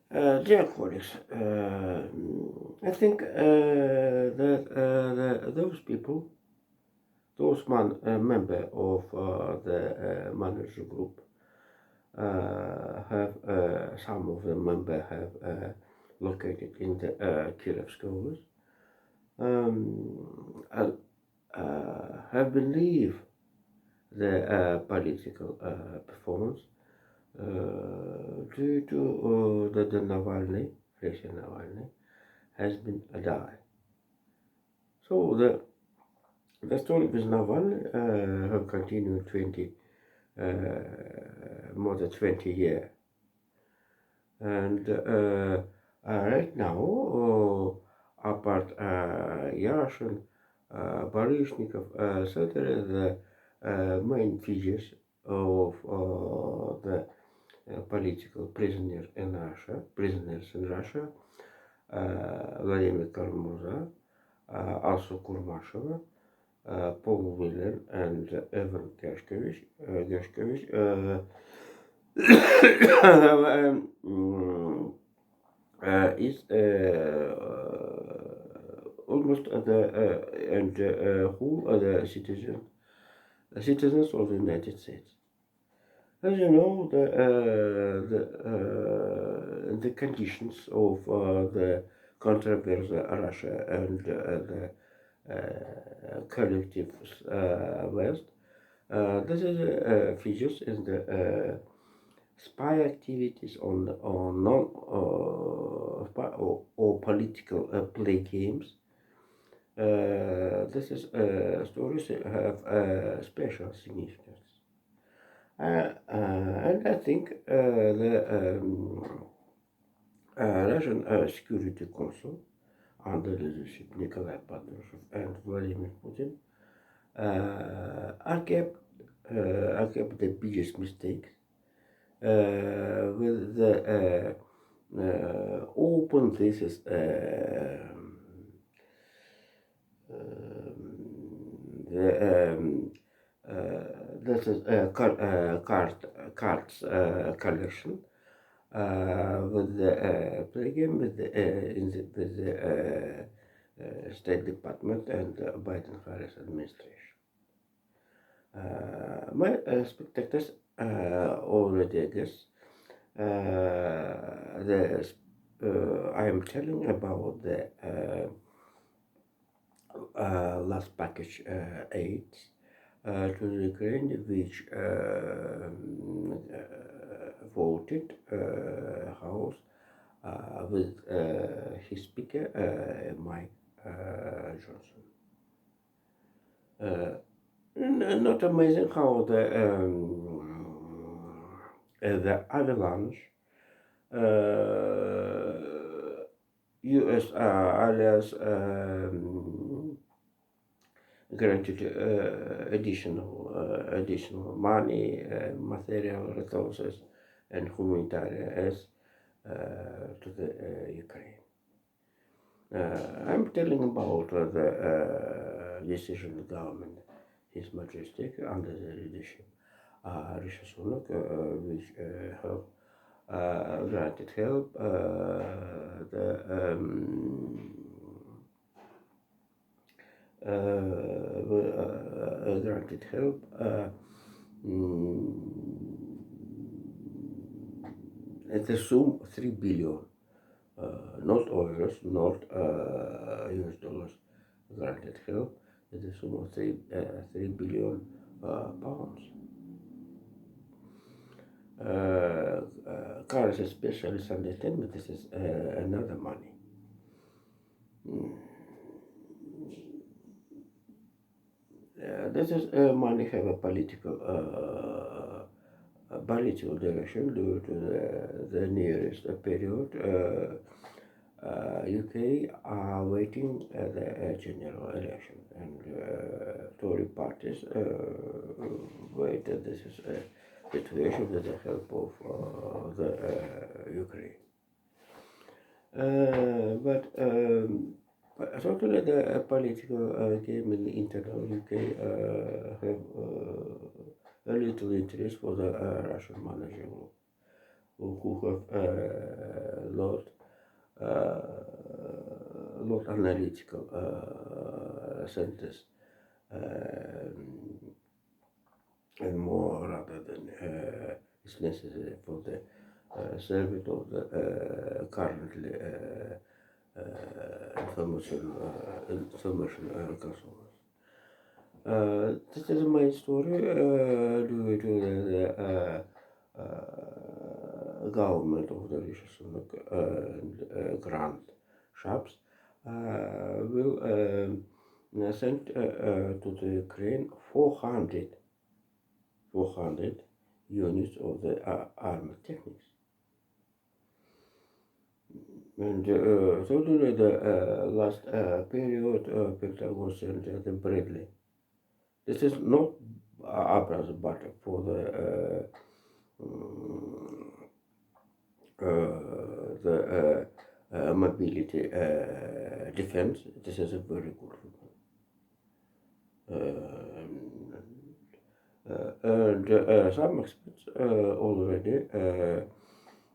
Dear colleagues, I think that those people, member of the manager group, have some of the member have located in the Kiev schools, uh, have believed the political performance due to the Navalny, Alexei Navalny, has been a die. So the story with Navalny have continued 20 more than 20 years, and right now, apart Yashin, Baryshnikov, etc., the main figures of the political prisoners in Russia, Vladimir Karmuza, also Kurmasheva, Paul Whelan, and Evan Gershkovich is almost who are the citizens of the United States. As you know, the conditions of the controversial Russia and the collective West. This is features in the spy activities on non spy or political play games. This is stories have special significance. And I think the Russian Security Council, under the leadership Nikolai Patrushev and Vladimir Putin, are kept the biggest mistake with the open this is the this is cards collection with the play game with the with the State Department and Biden-Harris administration. My spectators already guess I am telling about the last package aid to the Ukraine, which voted House with his speaker Mike Johnson. Not amazing how the avalanche U.S. allies granted additional money, material resources, and humanitarian aid to the Ukraine. I'm telling about the decision of the government, His Majesty, under the leadership Rishi Sunak, which help granted help granted help at the sum 3 billion, not euros, not US dollars, granted help at the sum of 3 billion pounds. Currency specialists understand that this is another money. This is money have a political direction due to the nearest period. UK are waiting the general election, and Tory parties wait that this is a situation with the help of the Ukraine. But certainly the political game in the internal UK have a little interest for the Russian manager who have uh, lot analytical centers, and more rather than is necessary for the service of the currently information consumers. This is my story due to the government of the Rishi Sunak and grant shops will send to the Ukraine 400 units of the armored techniques. And so during the last period, Pentagon sent the Bradley. This is not Abrams, but for the mobility defense. This is a very good weapon. And some experts already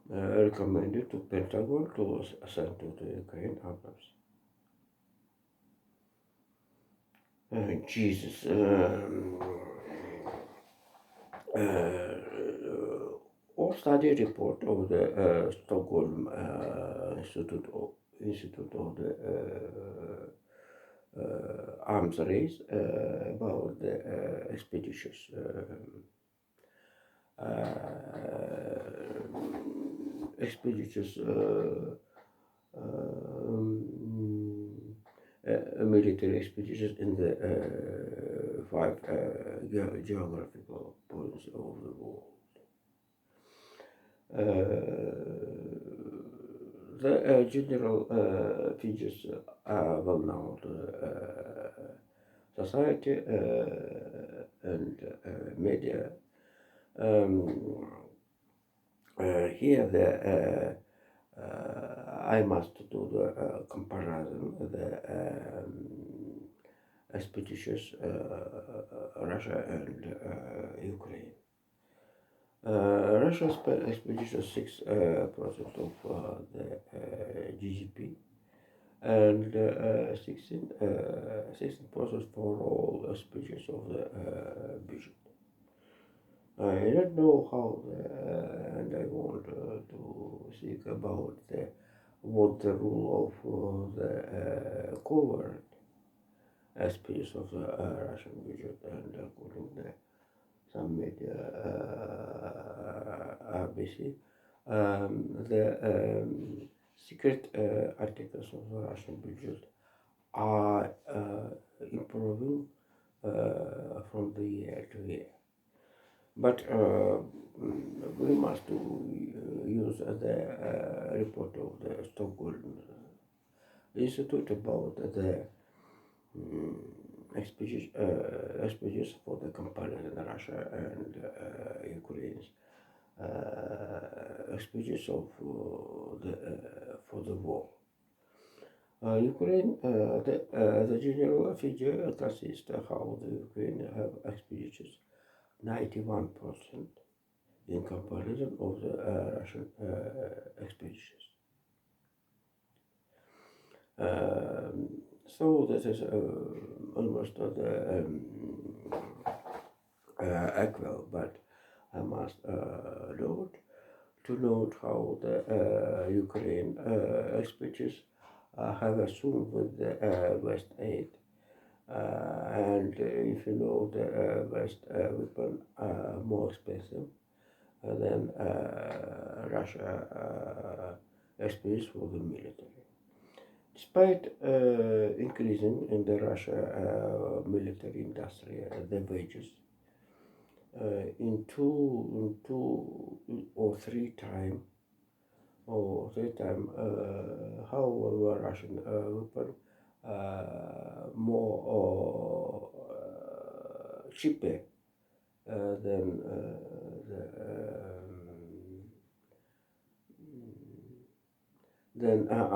recommended to Pentagon to send to the Ukraine Abrams. Jesus. All study report of the Stockholm Institute of the Arms Race about the expeditious military expeditions in the five geographical points of the world. The general features are well known to society and media. Here I must do the comparison the expeditious Russia and Ukraine. Russia spent expeditious 6% of the GDP and 16% for all expeditious of the budget. I don't know how, and I want to speak about what the rule of the covert aspects of the Russian budget, and according to some media, RBC, the secret articles of the Russian budget are improving from the year to year. But we must use the report of the Stockholm Institute about the expeditions for the comparison in Russia and Ukraine's expeditions of for the war. Ukraine, the general figure consists of how the Ukraine have expeditions 91% in comparison of the Russian expeditions. So this is almost equal, but I must note how the Ukraine expeditions have assumed with the West aid. And if you know the West weapon more expensive than Russia experience for the military. Despite increasing in the Russia military industry the wages in two or three time however Russian weapon more cheaper than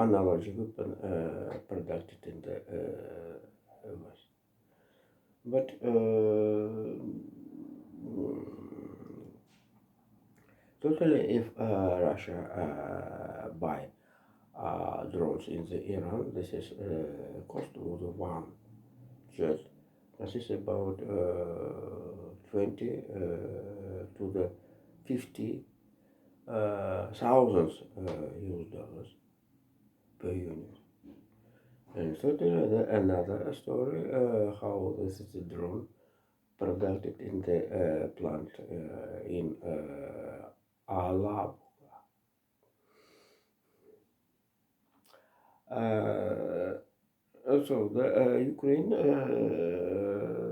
analogy weapon produced in the West. But so totally, if Russia buy drones in the Iran, this is cost of the one jet. This is about 20 to the 50 thousands US dollars per unit. And certainly another story how this is a drone produced in the plant in Alab. Also, the Ukraine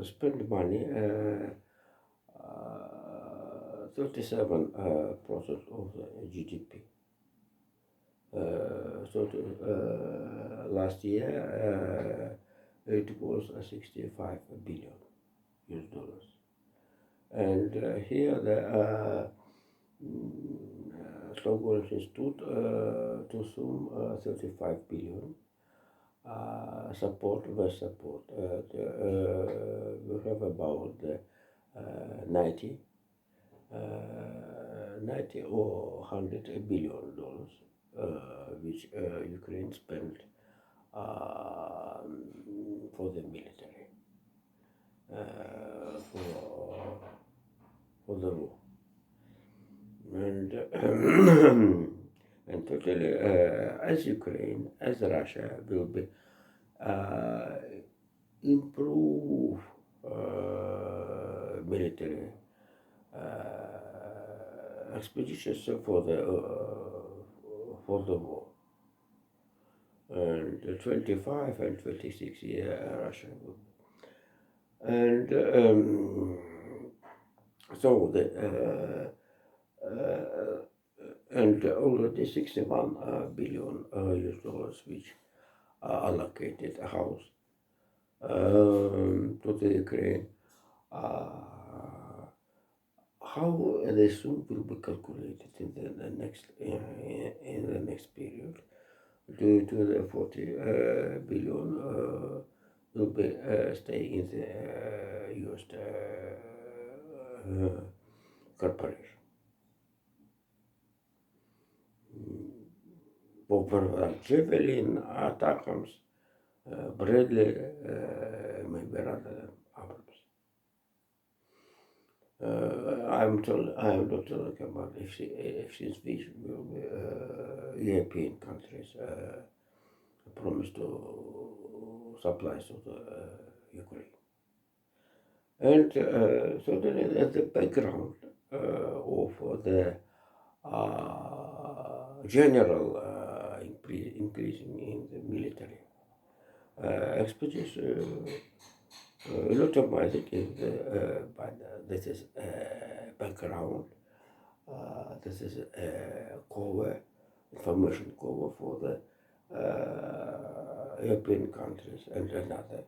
spent money 37% of the GDP. Last year it was 65 billion US dollars. And here the Stockholm Institute to assume 35 billion support. We have about 90 or 100 billion dollars which Ukraine spent for the military for the war. And and totally as Ukraine, as Russia will be improve military expeditions for the war. And 25 and 26 year Russia will. And so the and already 61 billion US dollars which are allocated a house to the Ukraine. How the sum will be calculated in the next period due to the 40 billion will be stay in the US corporation. For Javelin, Abrams, Bradley, maybe rather than Abrams. I'm not talking about if these will be European countries promise to supply to the Ukraine. And certainly the background of the general increasing in the military expedition. Not of my thinking, but this is background. This is cover, information cover for the European countries and another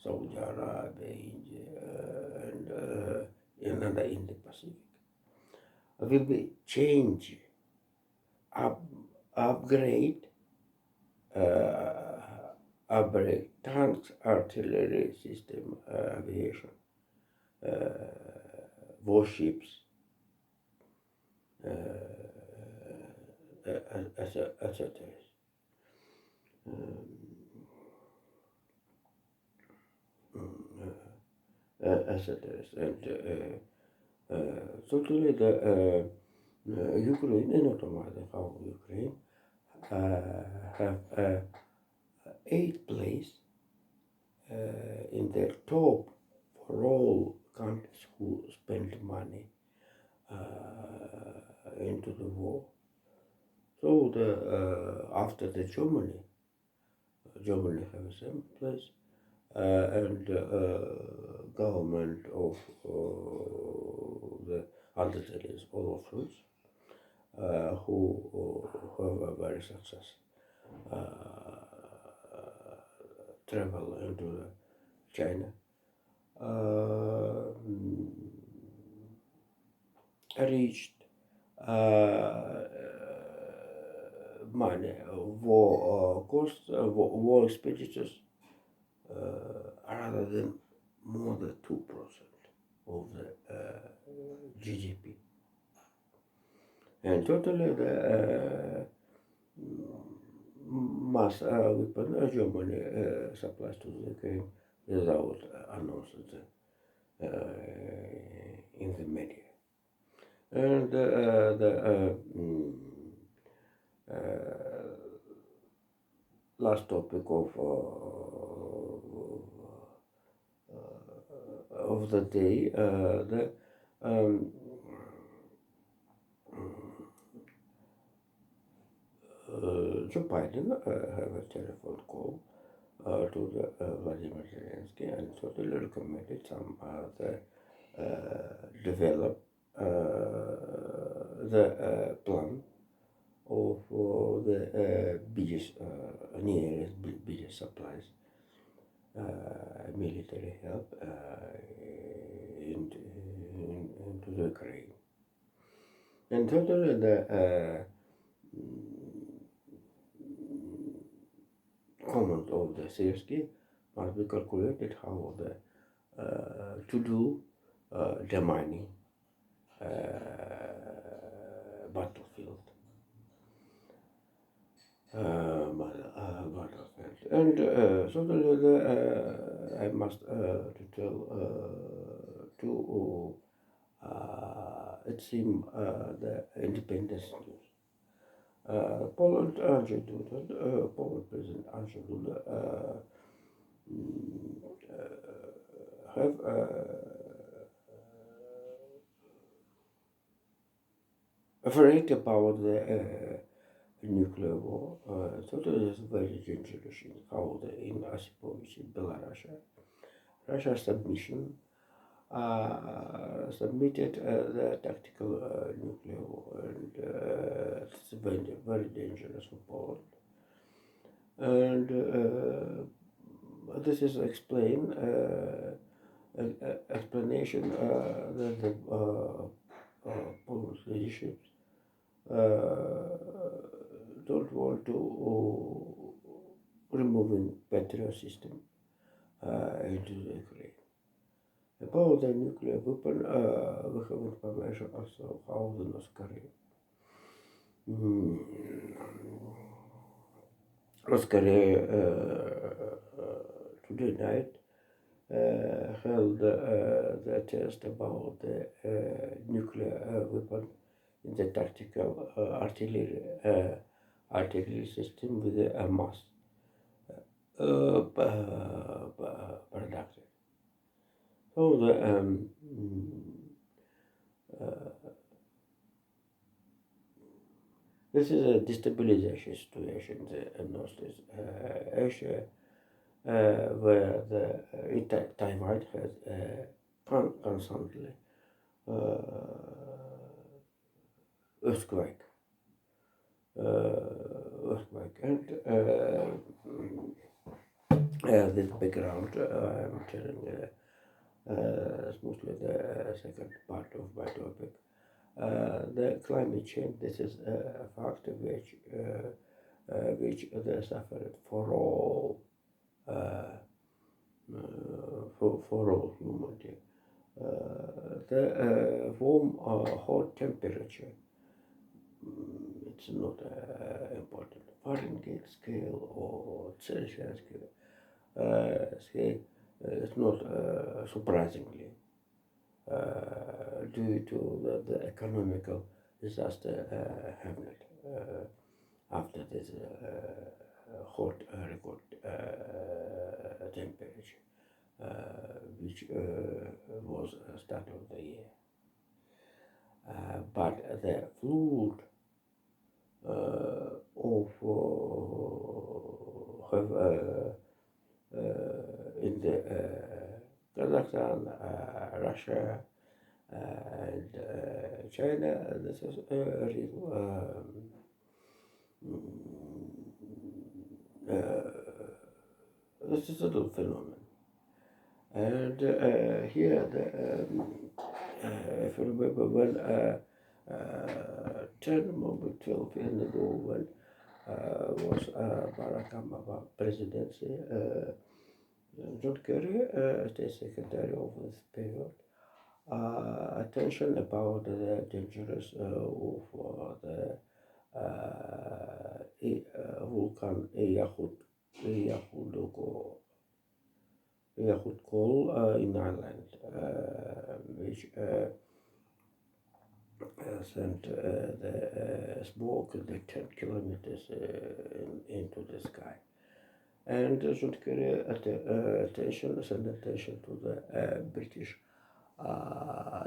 Saudi Arabia, India, and another in the Pacific. Will be change, upgrade tanks, artillery system, aviation, warships, etc. And totally the Ukraine, not matter how Ukraine have 8th place in the top for all countries who spend money into the war. So the after the Germany have the same place, and government of the undertakers, all of those who have a very success travel into China. Reached money war costs, war expenditures rather than more than 2% of the GDP. And totally the mass weapon Germany supplies to the Ukraine without announced in the media. And last topic of the day, the um, Joe Biden have a telephone call to the Vladimir Zelensky and totally recommended some the develop the plan of the biggest nearest biggest supplies military help into the Ukraine. And totally the command of the CSK must be calculated how the to do the mining battlefield. Battlefield. And so I must to tell to it seems the independence news. Poland Andrzej Duda, Poland President Andrzej Duda have afraid about the nuclear war. So it is very dangerous in how the in Asipovich in Belarus. Russia submission submitted the tactical nuclear war, and it's very, very dangerous for Poland. And this is explain explanation that the Polish leadership don't want to removing Patriot system into the Ukraine. About the nuclear weapon, we have information also how the North Korea. North Korea today night held the test about the nuclear weapon in the tactical artillery system with a mass production. So this is a destabilization situation in Northeast Asia, where the Taiwan has constantly earthquake, and this background I'm telling. Mostly the second part of my topic. The climate change, this is a factor which they suffered for all for all humanity. The warm hot temperature, it's not important. Fahrenheit scale or Celsius scale, it's not surprisingly due to the economical disaster happened after this hot record temperature, which was start of the year. But the flood of have in the Kazakhstan, Russia, and China. This is a real this is a little phenomenon. And here, if you remember when 10 maybe 12 years ago, when was Barack Obama presidency, John Kerry, State Secretary of this period, attention about the dangerous of the volcan Yahud Kol in Ireland, which sent the smoke the 10 kilometers into the sky. And should carry send attention to the British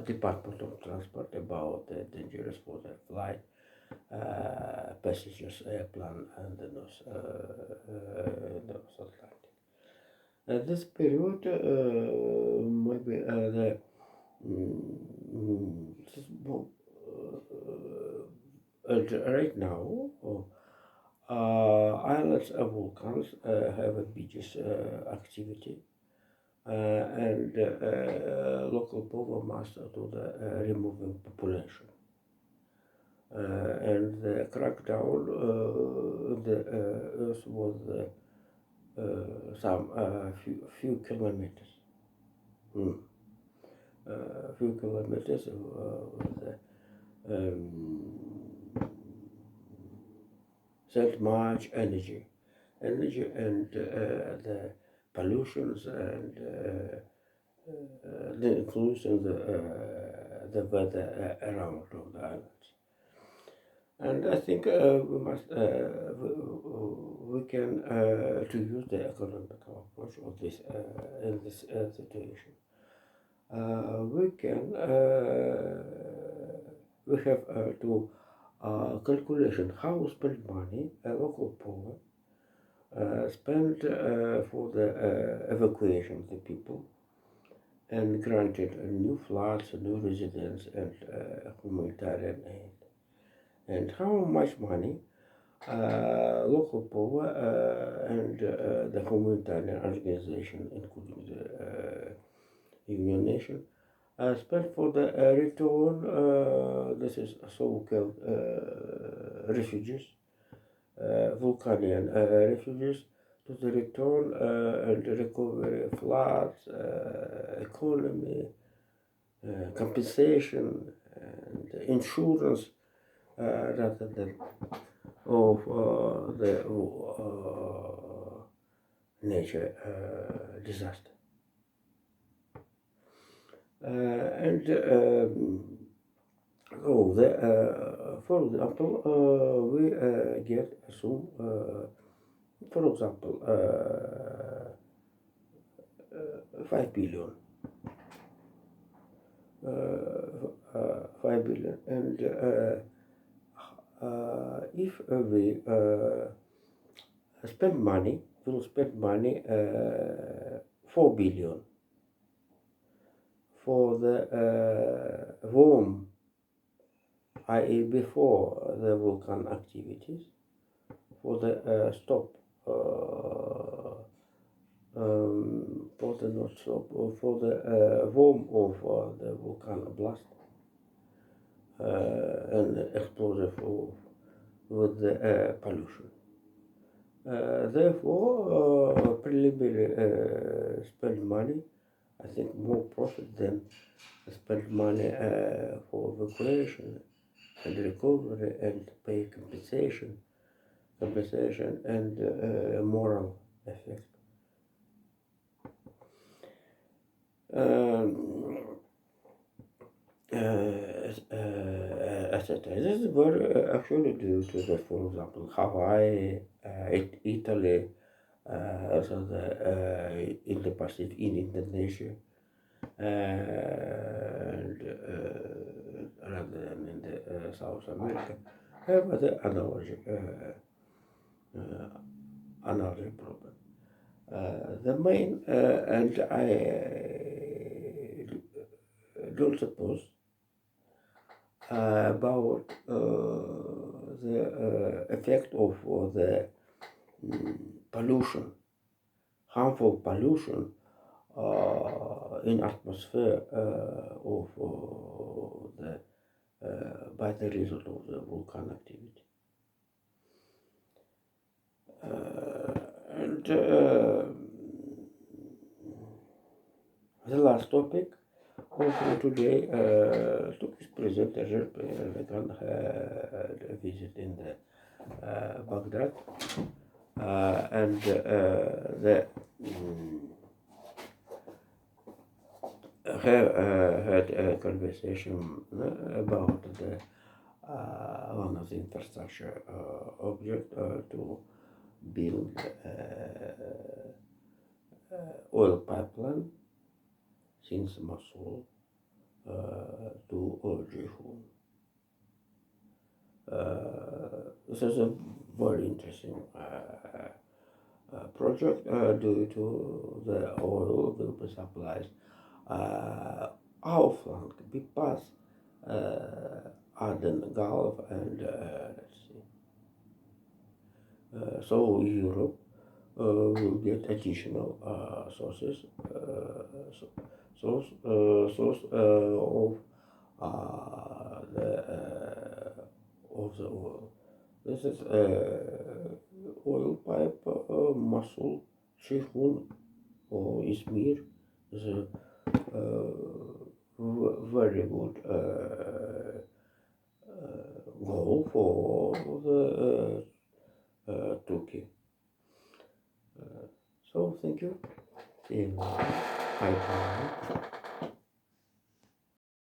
Department of Transport about the dangerous for the flight passengers airplane and the North Atlantic. At this period, maybe the right now, islands and volcans have a beaches activity and local power must do the removing population. And the crackdown the earth was some few kilometers. Few kilometers with that much energy and the pollutions and the influence of the weather around of the islands. And I think we can to use the economical approach of this in this situation. We have to calculation how spend money local power spent for the evacuation of the people and granted new floods, new residents and humanitarian aid. And how much money local power and the humanitarian organization, including the Union Nation, spent for the return, this is so-called refugees, Vulcanian refugees, to the return and recovery floods, economy, compensation, and insurance, rather than of the nature disaster. And for example, we get some, for example, 5 billion. 5 billion, and if we spend money, we'll spend money 4 billion for the home, i.e. before the volcan activities, for the stop, for the not stop, for the home of the volcan blast and explosive with the pollution. Therefore, preliminary spend money, I think more profit than spend money for evacuation and recovery and pay compensation and moral effect. Etc. This is very actually due to the, for example, Hawaii, Italy, also in the Pacific, in Indonesia, and rather than in the South America, have the analogy problem. The main, and I don't suppose about the effect of the pollution, harmful pollution in atmosphere of the by the result of the volcanic activity. And the last topic, Also today, Turkish President Recep Erdogan had a visit in the Baghdad, and the had a conversation about the one of the infrastructure object to build oil pipeline since Mosul to Jehun. This is a very interesting project due to the oil will be supplied outflank bypass Aden Gulf and let's see. So Europe will get additional sources source of the oil. This is oil pipe Mosul, Ceyhun or Izmir is a very good goal for the Turkey. So thank you. See you. Bye bye.